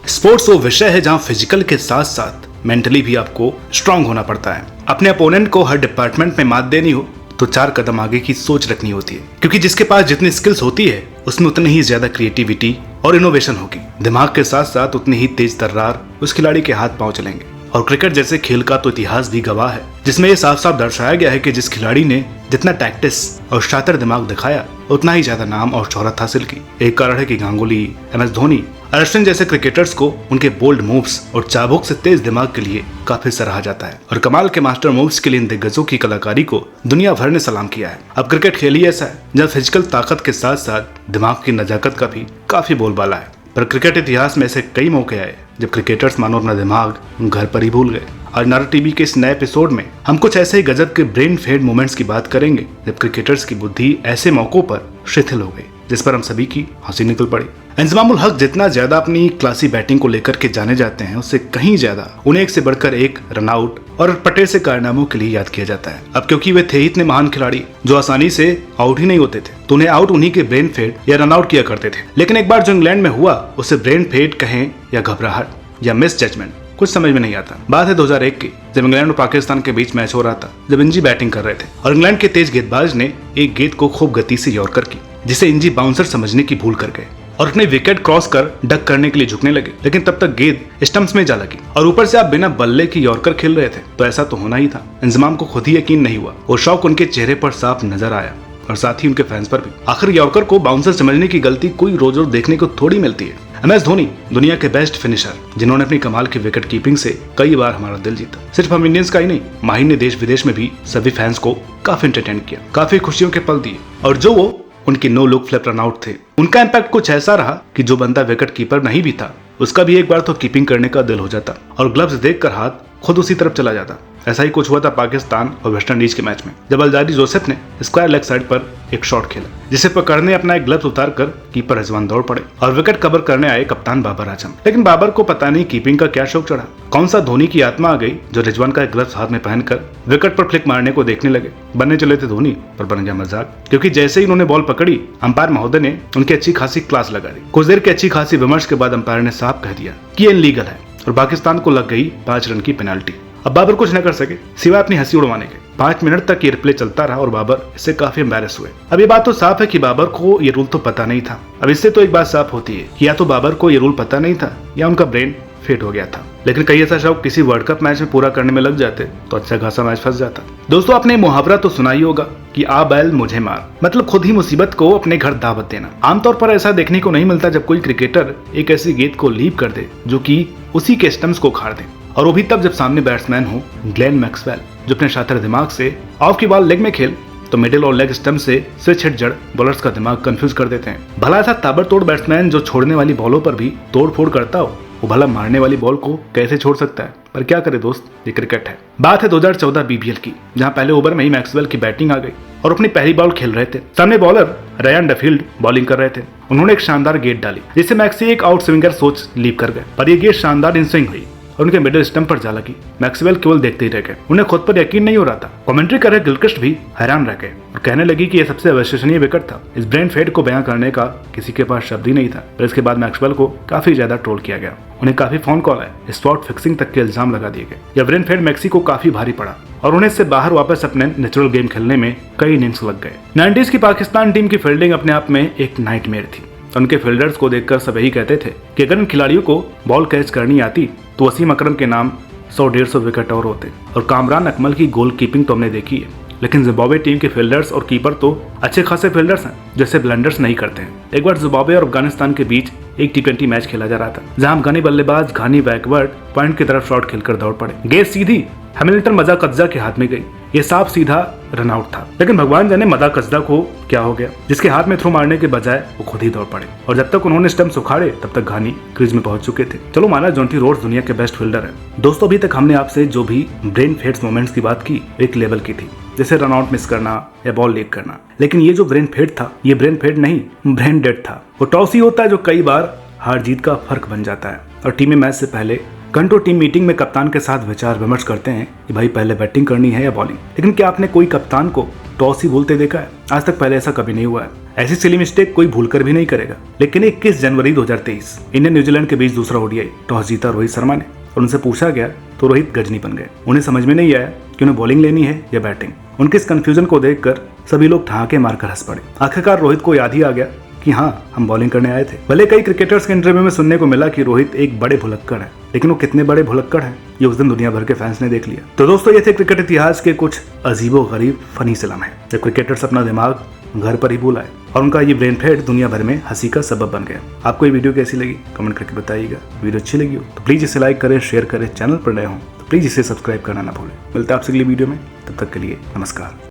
Sports वो विषय है जहां फिजिकल के साथ साथ मेंटली भी आपको स्ट्रांग होना पड़ता है। अपने अपोनेंट को हर डिपार्टमेंट में मात देनी हो तो 4 कदम आगे की सोच रखनी होती है, क्योंकि जिसके पास जितनी स्किल्स होती है उसमें उतनी ही ज्यादा क्रिएटिविटी और इनोवेशन होगी। दिमाग के साथ साथ उतनी ही तेज तर्रार उस खिलाड़ी के हाथ पांव चलेंगे। और क्रिकेट जैसे खेल का तो इतिहास भी गवाह है, जिसमें यह साफ साफ दर्शाया गया है कि जिस खिलाड़ी ने जितना टैक्टिस और शातिर दिमाग दिखाया उतना ही ज्यादा नाम और शोहरत हासिल की। एक कारण है कि गांगुली, MS धोनी और अश्विन जैसे क्रिकेटर्स को उनके बोल्ड मूव्स और चाबुक से तेज दिमाग के लिए काफी सराहा जाता है, और कमाल के मास्टर मूव्स के लिए इन दिग्गजों की कलाकारी को दुनिया भर ने सलाम किया है। अब क्रिकेट खेल ही ऐसा है जहाँ फिजिकल ताकत के साथ साथ दिमाग की नजाकत का भी काफी बोलबाला है। पर क्रिकेट इतिहास में ऐसे कई मौके आए जब क्रिकेटर्स मानो अपना दिमाग घर पर ही भूल गए। आज नारा टीवी के इस नए एपिसोड में हम कुछ ऐसे ही गजब के ब्रेन फेड मोमेंट्स की बात करेंगे जब क्रिकेटर्स की बुद्धि ऐसे मौकों पर शिथिल हो गई जिस पर हम सभी की हंसी निकल पड़ी। इंजमामुल हक जितना ज्यादा अपनी क्लासी बैटिंग को लेकर के जाने जाते हैं, उससे कहीं ज्यादा उन्हें एक से बढ़कर एक रनआउट और पटे से कारनामों के लिए याद किया जाता है। अब क्योंकि वे थे ही इतने महान खिलाड़ी जो आसानी से आउट ही नहीं होते थे, तो उन्हें आउट उन्हीं के ब्रेन फेड या रनआउट किया करते थे। लेकिन एक बार जो इंग्लैंड में हुआ उसे ब्रेन फेड कहें या घबराहट या मिस जजमेंट कुछ समझ में नहीं आता। बात है 2001 की, जब इंग्लैंड और पाकिस्तान के बीच मैच हो रहा था, जब इंजी बैटिंग कर रहे थे और इंग्लैंड के तेज गेंदबाज ने एक गेंद को खूब गति से यॉर्कर की, जिसे इंजी बाउंसर समझने की भूल कर गए और अपने विकेट क्रॉस कर डक करने के लिए झुकने लगे। लेकिन तब तक गेंद स्टंप्स में जा लगी और ऊपर से आप बिना बल्ले की यॉर्कर खेल रहे थे, तो ऐसा तो होना ही था। इंजमाम को खुद ही यकीन नहीं हुआ और शौक उनके चेहरे पर साफ नजर आया और साथ ही उनके फैंस पर भी। आखिर यॉर्कर को बाउंसर समझने की गलती कोई रोज रोज देखने को थोड़ी मिलती है। MS धोनी दुनिया के बेस्ट फिनिशर, जिन्होंने अपनी कमाल की विकेट कीपिंग से कई बार हमारा दिल जीता। सिर्फ हम इंडियंस का ही नहीं, माहिर ने देश विदेश में भी सभी फैंस को काफी एंटरटेन किया, काफी खुशियों के पल दिए। और जो वो उनके no look flip run out थे, उनका इम्पैक्ट कुछ ऐसा रहा कि जो बंदा विकेट कीपर नहीं भी था उसका भी एक बार तो कीपिंग करने का दिल हो जाता और ग्लव्स देखकर हाथ खुद उसी तरफ चला जाता। ऐसा ही कुछ हुआ था पाकिस्तान और वेस्ट इंडीज के मैच में, जब अल्जारी जोसेफ ने स्क्वायर लेग साइड पर एक शॉट खेला, जिसे पकड़ने अपना एक ग्लव्स उतार कर कीपर रिजवान दौड़ पड़े और विकेट कवर करने आए कप्तान बाबर आजम। लेकिन बाबर को पता नहीं कीपिंग का क्या शौक चढ़ा, कौन सा धोनी की आत्मा आ गई जो रिजवान का एक ग्लव्स हाथ में पहनकर विकेट पर फ्लिक मारने को देखने लगे। बनने चले थे धोनी पर बन गया मजाक, क्योंकि जैसे ही उन्होंने बॉल पकड़ी अंपायर महोदय ने उनकी अच्छी खासी क्लास लगा दी। कुछ देर की अच्छी खासी विमर्श के बाद अंपायर ने साफ कह दिया कि ये इनलीगल है और पाकिस्तान को लग गई 5 रन की पेनाल्टी। अब बाबर कुछ न कर सके सिवाय अपनी हंसी उड़वाने के। 5 मिनट तक ये रिप्ले चलता रहा और बाबर इससे काफी एम्बैरेस हुए। अब ये बात तो साफ है कि बाबर को ये रूल तो पता नहीं था। अब इससे तो एक बात साफ होती है कि या तो बाबर को ये रूल पता नहीं था या उनका ब्रेन फेट हो गया था। लेकिन कई ऐसा शौक किसी वर्ल्ड कप मैच में पूरा करने में लग जाते तो अच्छा खासा मैच फंस जाता। दोस्तों, आपने मुहावरा तो सुना ही होगा कि आ बैल मुझे मार, मतलब खुद ही मुसीबत को अपने घर दावत देना। आमतौर पर ऐसा देखने को नहीं मिलता जब कोई क्रिकेटर एक ऐसी गेंद को लीप कर दे जो कि उसी के स्टंप्स को उखाड़ दे, और वो भी तब जब सामने बैट्समैन हो ग्लेन मैक्सवेल, जो अपने शातिर दिमाग से ऑफ की बॉल लेग में खेल तो मिडिल और लेग स्टंप से स्विच हिट जड़ बॉलर्स का दिमाग कंफ्यूज कर देते हैं। भला ऐसा ताबड़तोड़ बैट्समैन जो छोड़ने वाली बॉलों पर भी तोड़ फोड़ करता हो, वो भला मारने वाली बॉल को कैसे छोड़ सकता है? पर क्या करे दोस्त, ये क्रिकेट है। बात है 2014 BBL की, जहां पहले ओवर में ही मैक्सवेल की बैटिंग आ गई और अपनी पहली बॉल खेल रहे थे। सामने बॉलर रयान डफील्ड बॉलिंग कर रहे थे। उन्होंने एक शानदार गेंद डाली जिससे मैक्सी एक आउट स्विंगर सोच लीप कर गए, पर यह गेंद शानदार इन स्विंग हुई और उनके मिडिल स्टंप पर जा लगी। मैक्सवेल केवल देखते ही रह गए, उन्हें खुद पर यकीन नहीं हो रहा था। कमेंट्री कर रहे गिलक्रिस्ट भी हैरान रह गए और कहने लगी कि यह सबसे अविश्वसनीय विकेट था। इस ब्रेन फेड को बयां करने का किसी के पास शब्द ही नहीं था। पर इसके बाद मैक्सवेल को काफी ज्यादा ट्रोल किया गया, उन्हें काफी फोन कॉल आए, स्पॉट फिक्सिंग तक के इल्जाम लगा दिए गए। यह ब्रेन फेड मैक्सी को काफी भारी पड़ा और उन्हें इससे बाहर वापस अपने नेचुरल गेम खेलने में कई इनिंग्स लग गए। 90s की पाकिस्तान टीम की फील्डिंग अपने आप में एक नाइटमेयर थी। उनके फील्डर्स को देखकर सब यही कहते थे कि अगर इन खिलाड़ियों को बॉल कैच करनी आती तो वसीम अकरम के नाम 100-150 विकेट और होते। और कामरान अकमल की गोल कीपिंग तो हमने देखी है, लेकिन जिम्बाब्वे टीम के फील्डर्स और कीपर तो अच्छे खासे फील्डर्स हैं, जैसे ब्लंडर्स नहीं करते हैं। एक बार जिम्बाब्वे और अफगानिस्तान के बीच एक T20 मैच खेला जा रहा था, जहां अफगानी बल्लेबाज घानी बैकवर्ड पॉइंट की तरफ शॉट खेलकर दौड़ पड़े। गेंद सीधी हैमिल्टन मजा कज्जा के हाथ में गई। ये साफ सीधा रन आउट था, लेकिन भगवान जाने मदा कज्दा को क्या हो गया, जिसके हाथ में थ्रो मारने के बजाय वो खुद ही दौड़ पड़े और जब तक उन्होंने स्टंप्स उखाड़े तब तक घानी क्रीज में पहुंच चुके थे। चलो माना जोंटी रोड्स दुनिया के बेस्ट फील्डर है। दोस्तों, अभी तक हमने आपसे जो भी ब्रेन फेड्स मोमेंट्स की बात की एक लेवल की थी, जैसे रन आउट मिस करना या बॉल लीक करना। लेकिन ये जो ब्रेन फेड था, ये ब्रेन फेड नहीं, ब्रेन डेड था। वो टॉस ही होता है जो कई बार हार जीत का फर्क बन जाता है और टीमें मैच से पहले घंटों टीम मीटिंग में कप्तान के साथ विचार विमर्श करते हैं कि भाई पहले बैटिंग करनी है या बॉलिंग। लेकिन क्या आपने कोई कप्तान को टॉस ही बोलते देखा है? आज तक पहले ऐसा कभी नहीं हुआ है। ऐसी सिली मिस्टेक कोई भूलकर भी नहीं करेगा। लेकिन 21 जनवरी 2023 इंडिया न्यूजीलैंड के बीच दूसरा ओडीआई टॉस जीता रोहित शर्मा ने और उनसे पूछा गया तो रोहित गजनी बन गए। उन्हें समझ में नहीं आया कि उन्हें बॉलिंग लेनी है या बैटिंग। उनके इस कंफ्यूजन को देखकर सभी लोग ठहाके मारकर हंस पड़े। आखिरकार रोहित को याद ही आ गया कि हाँ, हम बॉलिंग करने आए थे। भले कई क्रिकेटर्स के इंटरव्यू में सुनने को मिला कि रोहित एक बड़े भुलक्कड़ है, लेकिन वो कितने बड़े भुलक्कड़ हैं ये उस दिन दुनिया भर के फैंस ने देख लिया। तो दोस्तों, ये थे क्रिकेट इतिहास के कुछ अजीबो गरीब फनी से लम्हे जब क्रिकेटर्स अपना दिमाग घर पर ही भूलाए और उनका ये ब्रेन फेड दुनिया भर में हंसी का सबब बन गया। आपको ये वीडियो कैसी लगी कमेंट करके बताइएगा। वीडियो अच्छी लगी हो तो प्लीज इसे लाइक करें, शेयर करें। चैनल पर नए हो तो प्लीज इसे सब्सक्राइब करना ना भूलें। मिलता है आपसे अगली वीडियो में, तब तक के लिए नमस्कार।